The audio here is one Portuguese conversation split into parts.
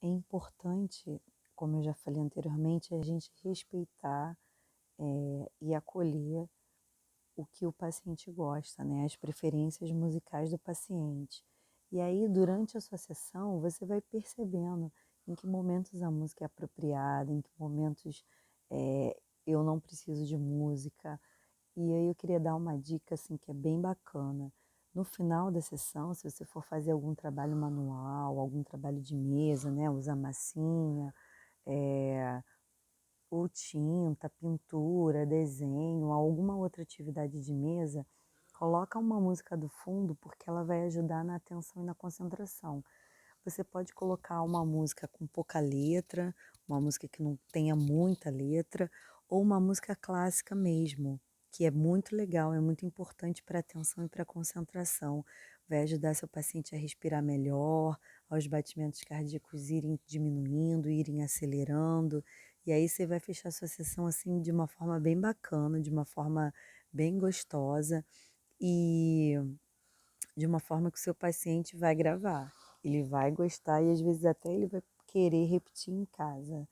é importante, como eu já falei anteriormente, a gente respeitar e acolher o que o paciente gosta, né? As preferências musicais do paciente. E aí, durante a sua sessão, você vai percebendo em que momentos a música é apropriada, em que momentos eu não preciso de música. E aí eu queria dar uma dica assim que é bem bacana. No final da sessão, se você for fazer algum trabalho manual, algum trabalho de mesa, né, usar massinha, é, ou tinta, pintura, desenho, alguma outra atividade de mesa, coloca uma música do fundo porque ela vai ajudar na atenção e na concentração. Você pode colocar uma música com pouca letra, uma música que não tenha muita letra, ou uma música clássica mesmo, que é muito legal, é muito importante para a atenção e para a concentração. Vai ajudar seu paciente a respirar melhor, aos batimentos cardíacos irem diminuindo, irem acelerando. E aí você vai fechar sua sessão assim de uma forma bem bacana, de uma forma bem gostosa e de uma forma que o seu paciente vai gravar. Ele vai gostar e às vezes até ele vai querer repetir em casa.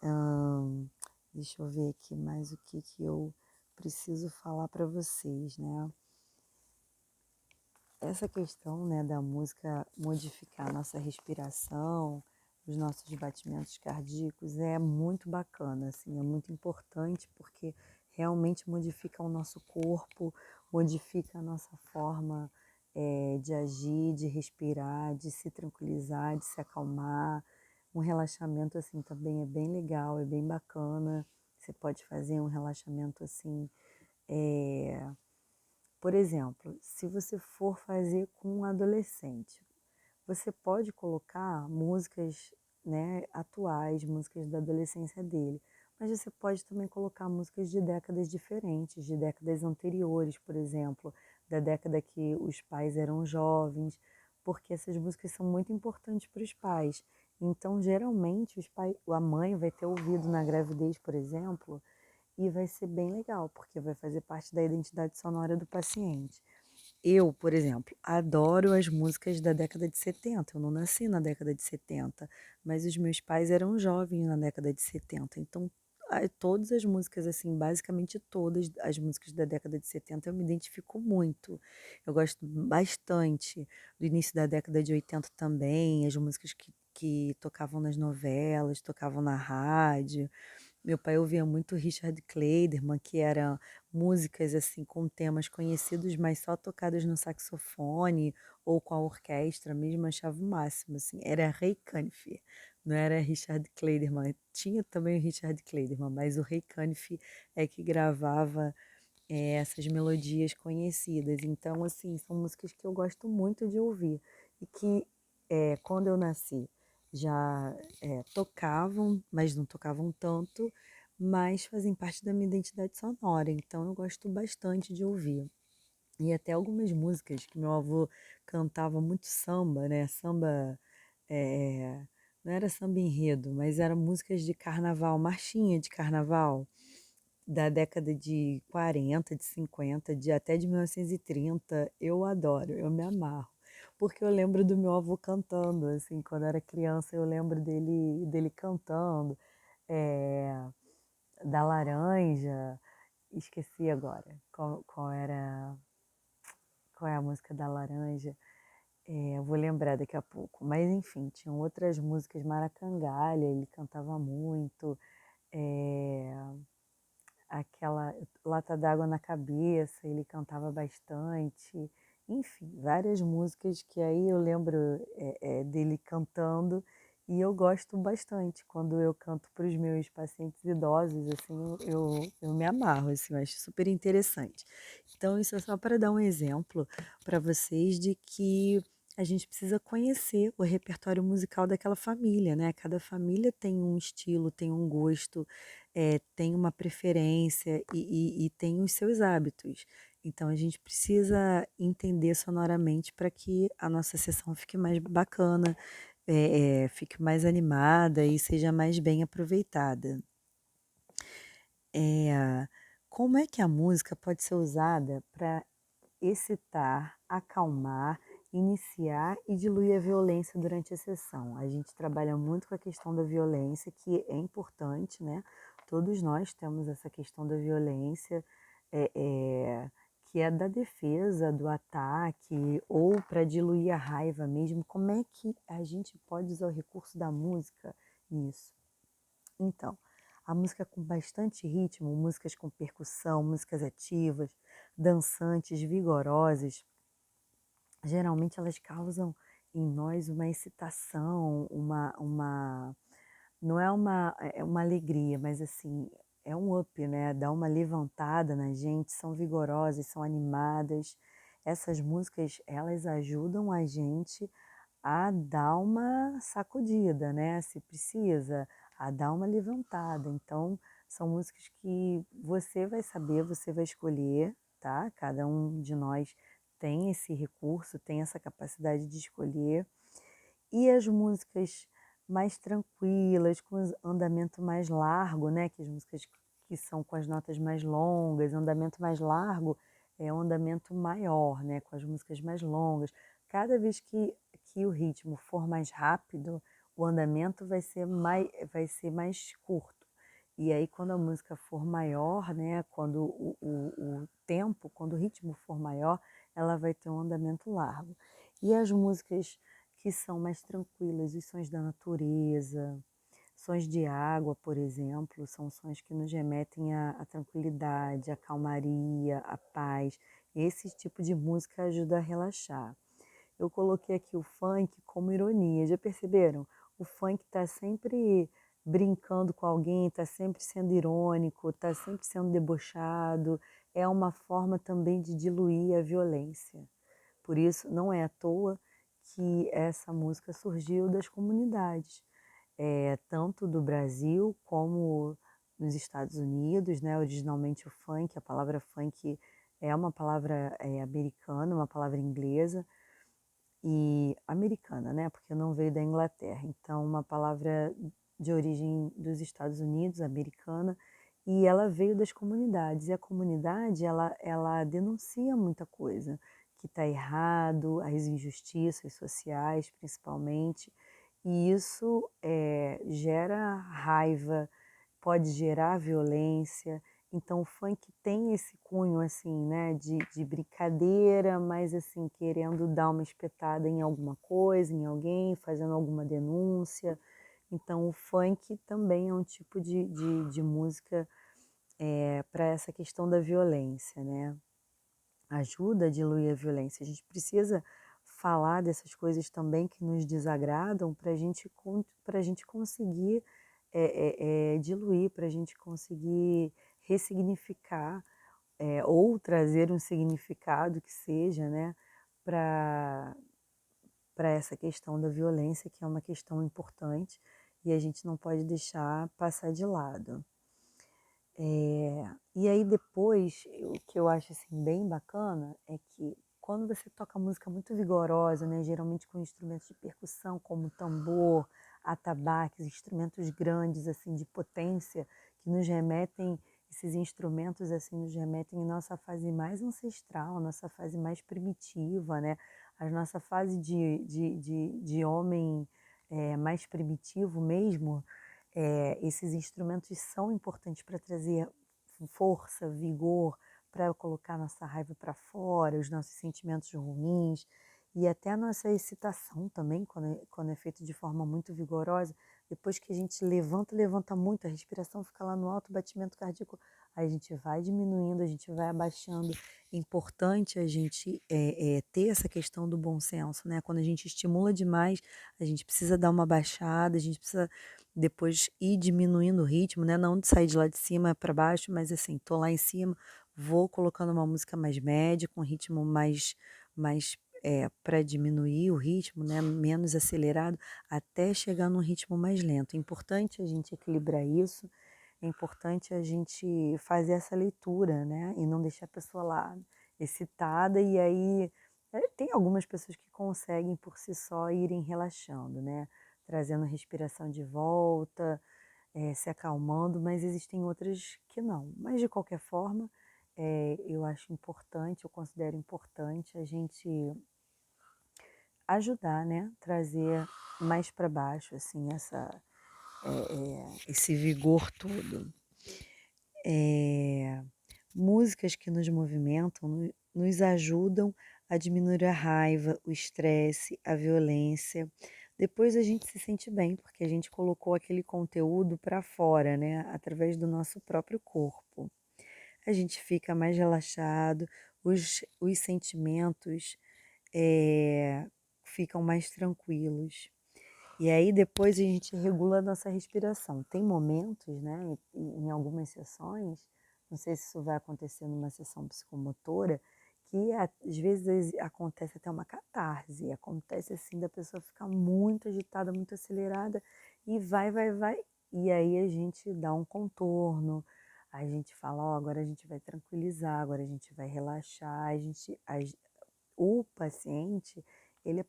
Hum, Deixa eu ver aqui mais o que eu preciso falar para vocês, né? Essa questão, né, da música modificar a nossa respiração, os nossos batimentos cardíacos é muito bacana, assim, é muito importante porque realmente modifica o nosso corpo, modifica a nossa forma de agir, de respirar, de se tranquilizar, de se acalmar. Um relaxamento assim também é bem legal, é bem bacana. Você pode fazer um relaxamento assim, é, por exemplo, se você for fazer com um adolescente, você pode colocar músicas, né, atuais, músicas da adolescência dele, mas você pode também colocar músicas de décadas diferentes, de décadas anteriores, por exemplo, da década que os pais eram jovens, porque essas músicas são muito importantes para os pais. Então, geralmente, a mãe vai ter ouvido na gravidez, por exemplo, e vai ser bem legal, porque vai fazer parte da identidade sonora do paciente. Eu, por exemplo, adoro as músicas da década de 70. Eu não nasci na década de 70, mas os meus pais eram jovens na década de 70. Então, todas as músicas, assim, basicamente todas as músicas da década de 70 eu me identifico muito. Eu gosto bastante do início da década de 80 também, as músicas que tocavam nas novelas, tocavam na rádio. Meu pai ouvia muito Richard Clayderman, que eram músicas assim com temas conhecidos, mas só tocadas no saxofone ou com a orquestra mesmo, achava o máximo, assim. Era Ray Conniff, não era Richard Clayderman. Tinha também o Richard Clayderman, mas o Ray Conniff é que gravava essas melodias conhecidas. Então, assim, são músicas que eu gosto muito de ouvir e que quando eu nasci já tocavam, mas não tocavam tanto, mas fazem parte da minha identidade sonora. Então, eu gosto bastante de ouvir. E até algumas músicas que meu avô cantava muito samba, né? Samba, não era samba enredo, mas eram músicas de carnaval, marchinha de carnaval da década de 40, de 50, até de 1930, eu adoro, eu me amarro. Porque eu lembro do meu avô cantando, assim, quando eu era criança, eu lembro dele cantando, é, da laranja, esqueci agora qual é a música da laranja, eu vou lembrar daqui a pouco. Mas enfim, tinham outras músicas, Maracangalha, ele cantava muito, é, aquela Lata d'Água na Cabeça, ele cantava bastante, enfim, várias músicas que aí eu lembro dele cantando e eu gosto bastante quando eu canto para os meus pacientes idosos, assim, eu me amarro, assim, eu acho super interessante. Então, isso é só para dar um exemplo para vocês de que a gente precisa conhecer o repertório musical daquela família, né? Cada família tem um estilo, tem um gosto, tem uma preferência e tem os seus hábitos. Então a gente precisa entender sonoramente para que a nossa sessão fique mais bacana, fique mais animada e seja mais bem aproveitada. Como é que a música pode ser usada para excitar, acalmar iniciar e diluir a violência durante a sessão. A gente trabalha muito com a questão da violência, que é importante, né? Todos nós temos essa questão da violência, é, é, que é da defesa, do ataque, ou para diluir a raiva mesmo. Como é que a gente pode usar o recurso da música nisso? Então, a música com bastante ritmo, músicas com percussão, músicas ativas, dançantes, vigorosas, geralmente elas causam em nós uma excitação, não é uma alegria, mas assim, é um up, né? Dá uma levantada na gente, são vigorosas, são animadas. Essas músicas, elas ajudam a gente a dar uma sacudida, né? Se precisa, a dar uma levantada. Então, são músicas que você vai saber, você vai escolher, tá? Cada um de nós tem esse recurso, tem essa capacidade de escolher. E as músicas mais tranquilas, com andamento mais largo, né? Que as músicas que são com as notas mais longas, andamento mais largo é um andamento maior, né? Com as músicas mais longas. Cada vez que o ritmo for mais rápido, o andamento vai ser mais curto. E aí, quando a música for maior, né? Quando o tempo, quando o ritmo for maior, ela vai ter um andamento largo. E as músicas que são mais tranquilas, os sons da natureza, sons de água, por exemplo, são sons que nos remetem à tranquilidade, à calmaria, à paz. Esse tipo de música ajuda a relaxar. Eu coloquei aqui o funk como ironia, já perceberam? O funk está sempre brincando com alguém, está sempre sendo irônico, está sempre sendo debochado. É uma forma também de diluir a violência. Por isso, não é à toa que essa música surgiu das comunidades, tanto do Brasil como nos Estados Unidos, né? Originalmente o funk, a palavra funk é uma palavra americana, uma palavra inglesa e americana, né? Porque não veio da Inglaterra. Então, uma palavra de origem dos Estados Unidos, americana, e ela veio das comunidades. E a comunidade, ela denuncia muita coisa que está errado, as injustiças sociais, principalmente, e isso gera raiva, pode gerar violência. Então o funk tem esse cunho assim, né, de brincadeira, mas assim, querendo dar uma espetada em alguma coisa, em alguém, fazendo alguma denúncia. Então o funk também é um tipo de música para essa questão da violência, né? Ajuda a diluir a violência. A gente precisa falar dessas coisas também que nos desagradam para a gente conseguir diluir, para a gente conseguir ressignificar ou trazer um significado que seja, né, para essa questão da violência, que é uma questão importante e a gente não pode deixar passar de lado. E aí depois, o que eu acho assim, bem bacana é que quando você toca música muito vigorosa, né, geralmente com instrumentos de percussão como tambor, atabaques, instrumentos grandes assim de potência que nos remetem, esses instrumentos assim nos remetem à nossa fase mais ancestral, à nossa fase mais primitiva, né, a nossa fase de homem mais primitivo mesmo. Esses instrumentos são importantes para trazer força, vigor, para colocar nossa raiva para fora, os nossos sentimentos ruins e até a nossa excitação também, quando é feito de forma muito vigorosa. Depois que a gente levanta muito, a respiração fica lá no alto, o batimento cardíaco, aí a gente vai diminuindo, a gente vai abaixando. É importante a gente ter essa questão do bom senso, né? Quando a gente estimula demais, a gente precisa dar uma baixada, a gente precisa depois ir diminuindo o ritmo, né? Não de sair de lá de cima para baixo, mas assim, tô lá em cima, vou colocando uma música mais média, com ritmo mais para diminuir o ritmo, né? Menos acelerado, até chegar num ritmo mais lento. É importante a gente equilibrar isso, é importante a gente fazer essa leitura, né? E não deixar a pessoa lá excitada e aí tem algumas pessoas que conseguem por si só irem relaxando, né? Trazendo a respiração de volta, se acalmando, mas existem outras que não. Mas de qualquer forma, eu acho importante, eu considero importante a gente ajudar, né? Trazer mais para baixo, assim, esse vigor todo. Músicas que nos movimentam nos ajudam a diminuir a raiva, o estresse, a violência. Depois a gente se sente bem, porque a gente colocou aquele conteúdo para fora, né? Através do nosso próprio corpo. A gente fica mais relaxado, os sentimentos ficam mais tranquilos. E aí depois a gente regula a nossa respiração. Tem momentos, né, em algumas sessões, não sei se isso vai acontecer numa sessão psicomotora, que às vezes acontece até uma catarse, acontece assim da pessoa ficar muito agitada, muito acelerada e vai, e aí a gente dá um contorno, a gente fala, ó, agora a gente vai tranquilizar, agora a gente vai relaxar, o paciente, ele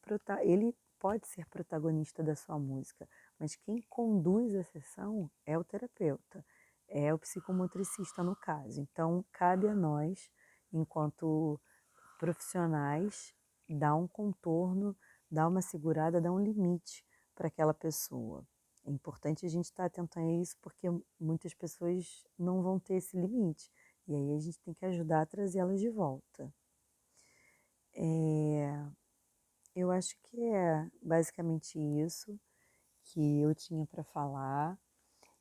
pode ser protagonista da sua música, mas quem conduz a sessão é o terapeuta, é o psicomotricista no caso. Então, cabe a nós, enquanto profissionais, dar um contorno, dar uma segurada, dar um limite para aquela pessoa. É importante a gente estar atento a isso, porque muitas pessoas não vão ter esse limite. E aí a gente tem que ajudar a trazê-las de volta. Eu acho que é basicamente isso que eu tinha para falar.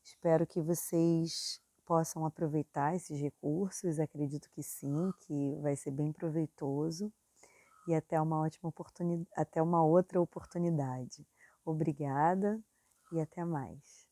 Espero que vocês possam aproveitar esses recursos. Acredito que sim, que vai ser bem proveitoso. E até uma ótima oportunidade, até uma outra oportunidade. Obrigada e até mais.